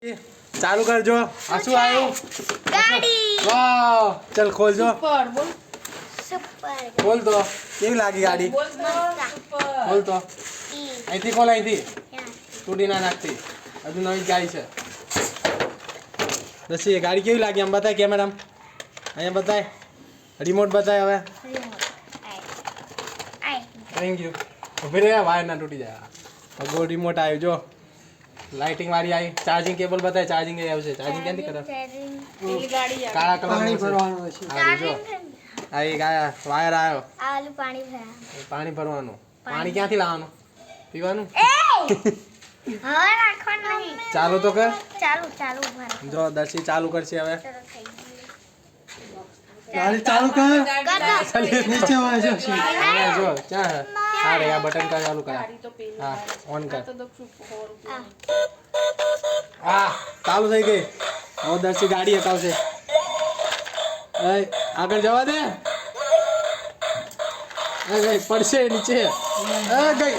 चालू कर जो आंसू आयो गाड़ी वाह चल खोल जो सुपर बोल सुपर खोल दो केवी लागी गाड़ी बोल तो सुपर खोल तो ई અહીંથી ખોલ અહીંથી या તૂટી ના નાખતી હજુ નવી જ ગાડી છે દસી એ ગાડી કેવી લાગી આમ બતાય કેમેરામાં અહીંયા બતાય રિમોટ બતાય હવે रिमोट आई થેન્ક યુ ઉભી રહે વાયર ના તૂટી જાય ગો રિમોટ આવ્યો જો લાઇટિંગ વાળી આવી ચાર્જિંગ કેબલ બતાય ચાર્જિંગ એ આવશે ચાર્જિંગ ક્યાંથી કરે પેલી ગાડી આ કાળા કલર પાણી ભરવાનું છે આ જો આ એક આયા વાયર આવ્યો आलू पानी भरा પાણી ભરવાનું પાણી ક્યાંથી લાવવાનું પીવાનું ए હવે રાખો નહીં ચાલુ તો કર ચાલુ ચાલુ ભરા જો દર્શી ચાલુ કરશે હવે ચલો થઈ ગાડી ચાલુ કર ચાલી નીચે વાંચો છે અહીંયા જો ક્યાં હે આ રે આ બટન કા ચાલુ કર ગાડી તો પેલી હા ઓન કર તો દક્ષુ ફોર ગયો આ ચાલુ થઈ ગઈ હવે દર્શી ગાડી હટાવશે એ આગળ જવા દે એ ગઈ પડશે નીચે એ ગઈ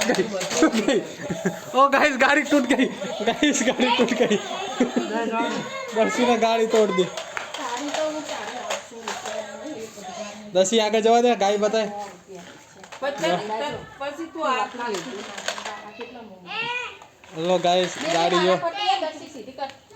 ओ गाइस गाड़ी टूट गई गाइस गाड़ी टूट गई दर्शी ने गाड़ी तोड़ दी ગાડી તો હું ચાલે दर्शी आगे जवा दे गाड़ी बताए પછી તું આ કેટલા लो गाइस गाड़ी जो દક્ષી સીધી કર